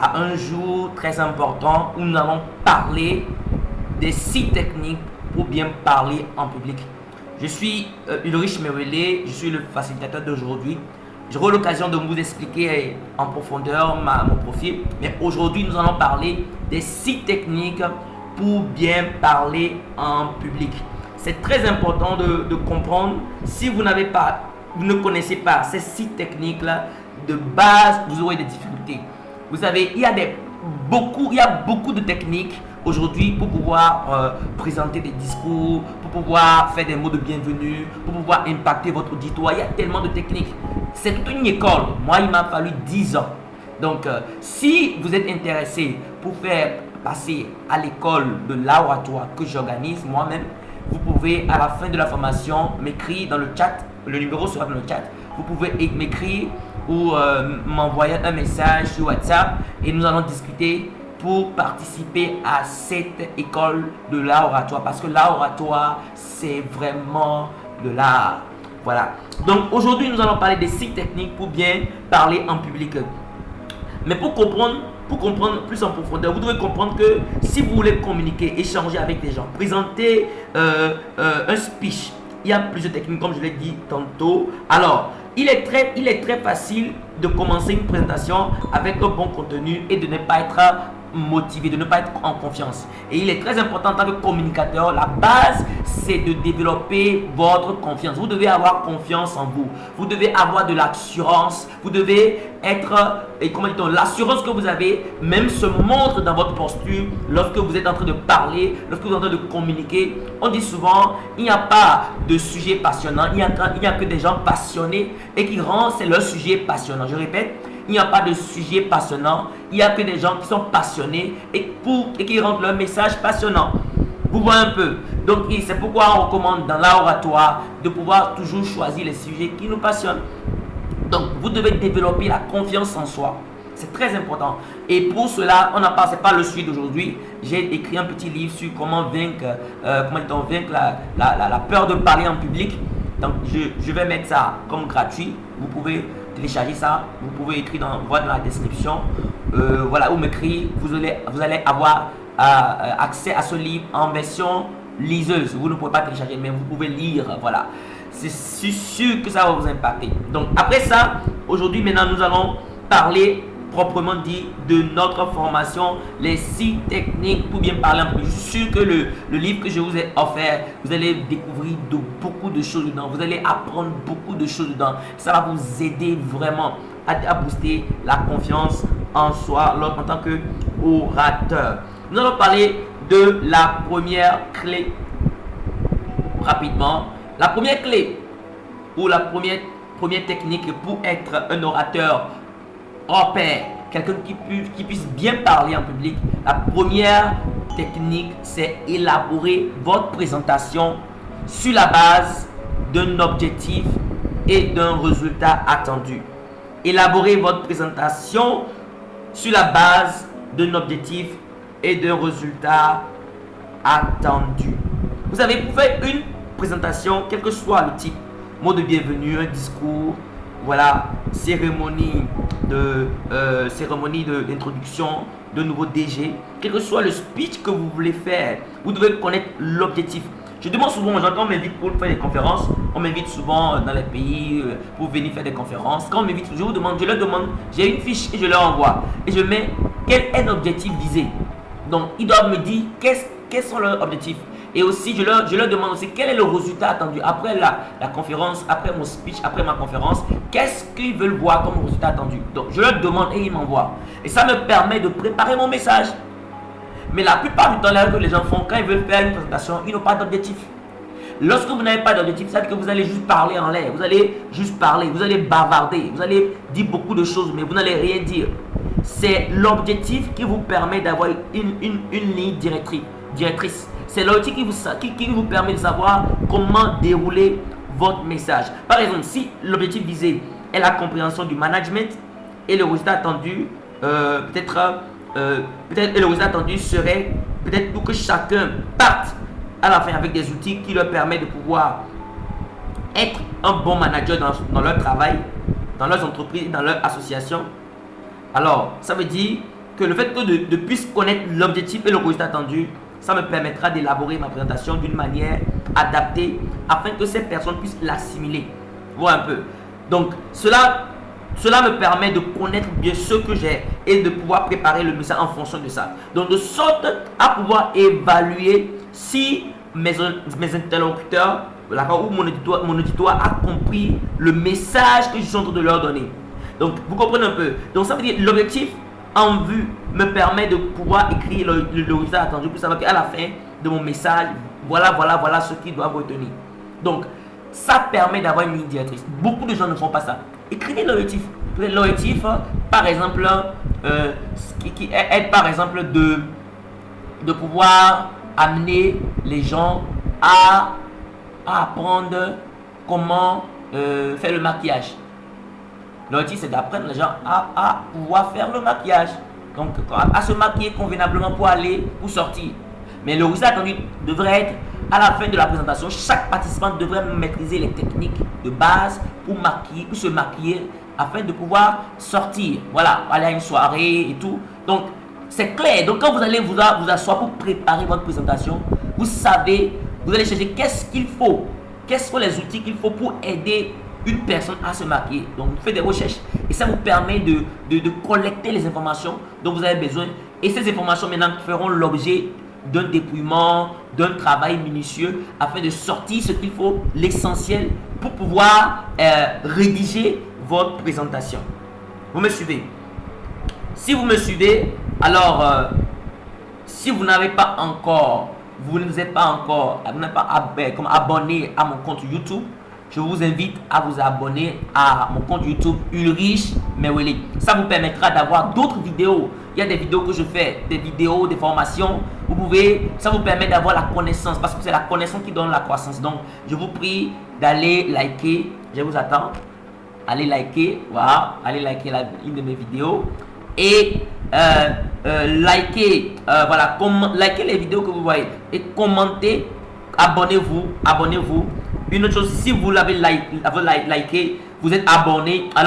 à un jour très important où nous allons parler des 6 techniques pour bien parler en public. Je suis Ulrich Merelé, je suis le facilitateur d'aujourd'hui. J'aurai l'occasion de vous expliquer en profondeur mon profil, mais aujourd'hui nous allons parler des 6 techniques pour bien parler en public. C'est très important de comprendre. Si vous ne connaissez pas ces 6 techniques-là, de base, vous aurez des difficultés. Vous savez, il y a beaucoup de techniques aujourd'hui pour pouvoir présenter des discours, pour pouvoir faire des mots de bienvenue, pour pouvoir impacter votre auditoire. Il y a tellement de techniques. C'est toute une école. Moi, il m'a fallu 10 ans. Donc, si vous êtes intéressé pour faire passer à l'école de l'oratoire que j'organise moi-même, vous pouvez à la fin de la formation m'écrire dans le chat. Le numéro sera dans le chat. Vous pouvez m'écrire ou m'envoyer un message sur WhatsApp et nous allons discuter pour participer à cette école de l'oratoire, parce que l'oratoire c'est vraiment de l'art. Voilà. Donc aujourd'hui nous allons parler des 6 techniques pour bien parler en public. Mais pour comprendre plus en profondeur, vous devez comprendre que si vous voulez communiquer, échanger avec des gens, présenter un speech, il y a plusieurs techniques comme je l'ai dit tantôt. Alors, il est très facile de commencer une présentation avec un bon contenu et de ne pas être motivé, de ne pas être en confiance. Et il est très important en tant que communicateur, la base c'est de développer votre confiance. Vous devez avoir confiance en vous. Vous devez avoir de l'assurance. Vous devez être, et comment dit-on, l'assurance que vous avez même se montre dans votre posture lorsque vous êtes en train de parler, lorsque vous êtes en train de communiquer. On dit souvent, il n'y a pas de sujet passionnant, il n'y a que des gens passionnés et qui rendent c'est leur sujet passionnant. Je répète, il n'y a pas de sujet passionnant, il n'y a que des gens qui sont passionnés et qui rendent leur message passionnant. Vous voyez un peu. Donc c'est pourquoi on recommande dans l'oratoire de pouvoir toujours choisir les sujets qui nous passionnent. Donc vous devez développer la confiance en soi. C'est très important. Et pour cela, ce n'est pas le sujet d'aujourd'hui. J'ai écrit un petit livre sur comment vaincre la peur de parler en public. Donc je vais mettre ça comme gratuit. Vous pouvez télécharger ça. Vous pouvez écrire voir dans la description. Voilà, ou m'écrire. Vous allez avoir accès à ce livre en version liseuse. Vous ne pouvez pas télécharger, mais vous pouvez lire. Voilà. C'est sûr que ça va vous impacter. Donc après ça, aujourd'hui maintenant nous allons parler proprement dit de notre formation, les 6 techniques pour bien parler en public. Je suis sûr que le livre que je vous ai offert, vous allez découvrir beaucoup de choses dedans. Vous allez apprendre beaucoup de choses dedans. Ça va vous aider vraiment à booster la confiance en soi en tant qu'orateur. Nous allons parler de la première clé rapidement. La première clé ou la première technique pour être un orateur hors pair, quelqu'un qui puisse bien parler en public, la première technique c'est élaborer votre présentation sur la base d'un objectif et d'un résultat attendu. Élaborer votre présentation sur la base d'un objectif et d'un résultat attendu. Vous avez fait une présentation, quel que soit le type, mot de bienvenue, un discours, voilà, cérémonie d'introduction de nouveau DG, quel que soit le speech que vous voulez faire, vous devez connaître l'objectif. Je demande souvent aux gens, quand on m'invite pour faire des conférences, on m'invite souvent dans les pays pour venir faire des conférences. Quand on m'invite, je leur demande, j'ai une fiche et je leur envoie. Et je mets quel est l'objectif visé. Donc, ils doivent me dire quels sont leurs objectifs. Et aussi, je leur demande aussi quel est le résultat attendu après la conférence, après mon speech, après ma conférence. Qu'est-ce qu'ils veulent voir comme résultat attendu. Donc, je leur demande et ils m'envoient. Et ça me permet de préparer mon message. Mais la plupart du temps, l'erreur que les gens font, quand ils veulent faire une présentation, ils n'ont pas d'objectif. Lorsque vous n'avez pas d'objectif, ça veut dire que vous allez juste parler en l'air. Vous allez juste parler, vous allez bavarder, vous allez dire beaucoup de choses, mais vous n'allez rien dire. C'est l'objectif qui vous permet d'avoir une ligne directrice. C'est l'outil qui vous permet de savoir comment dérouler votre message. Par exemple, si l'objectif visé est la compréhension du management et le résultat attendu, peut-être le résultat attendu serait peut-être pour que chacun parte à la fin avec des outils qui leur permettent de pouvoir être un bon manager dans leur travail, dans leurs entreprises, dans leur association. Alors, ça veut dire que le fait que de puisse connaître l'objectif et le résultat attendu, ça me permettra d'élaborer ma présentation d'une manière adaptée afin que ces personnes puissent l'assimiler. Voir un peu. Donc, cela me permet de connaître bien ce que j'ai et de pouvoir préparer le message en fonction de ça. Donc, de sorte à pouvoir évaluer si mes interlocuteurs ou mon auditoire a compris le message que je suis en train de leur donner. Donc, vous comprenez un peu. Donc, ça veut dire l'objectif en vue me permet de pouvoir écrire le résultat attendu pour savoir qu'à la fin de mon message, voilà ce qu'ils doivent retenir. Donc, ça permet d'avoir une ligne directrice. Beaucoup de gens ne font pas ça. Écrivez l'objectif. L'objectif, par exemple, qui est par exemple de pouvoir amener les gens à apprendre comment faire le maquillage. L'objectif, c'est d'apprendre les gens à pouvoir faire le maquillage. Donc, à se maquiller convenablement pour sortir. Mais le résultat attendu devrait être, à la fin de la présentation, chaque participant devrait maîtriser les techniques de base pour se maquiller afin de pouvoir sortir. Voilà, aller à une soirée et tout. Donc, c'est clair. Donc, quand vous allez vous asseoir pour préparer votre présentation, vous savez, vous allez chercher qu'est-ce qu'il faut. Quels sont les outils qu'il faut pour aider une personne à se maquiller. Donc, vous faites des recherches et ça vous permet de collecter les informations dont vous avez besoin. Et ces informations maintenant feront l'objet d'un dépouillement, d'un travail minutieux afin de sortir ce qu'il faut, l'essentiel pour pouvoir rédiger votre présentation. Vous me suivez? Si vous me suivez, alors si vous n'avez pas encore, vous n'êtes pas encore abonné à mon compte YouTube, je vous invite à vous abonner à mon compte YouTube Ulrich Mewele. Ça vous permettra d'avoir d'autres vidéos. Il y a des vidéos que je fais, des vidéos, des formations. Ça vous permet d'avoir la connaissance parce que c'est la connaissance qui donne la croissance. Donc, je vous prie d'aller liker. Je vous attends. Allez liker, voilà, allez liker une de mes vidéos et likez les vidéos que vous voyez et commentez. Abonnez-vous. Une autre chose, si vous l'avez liké, vous êtes abonné, alors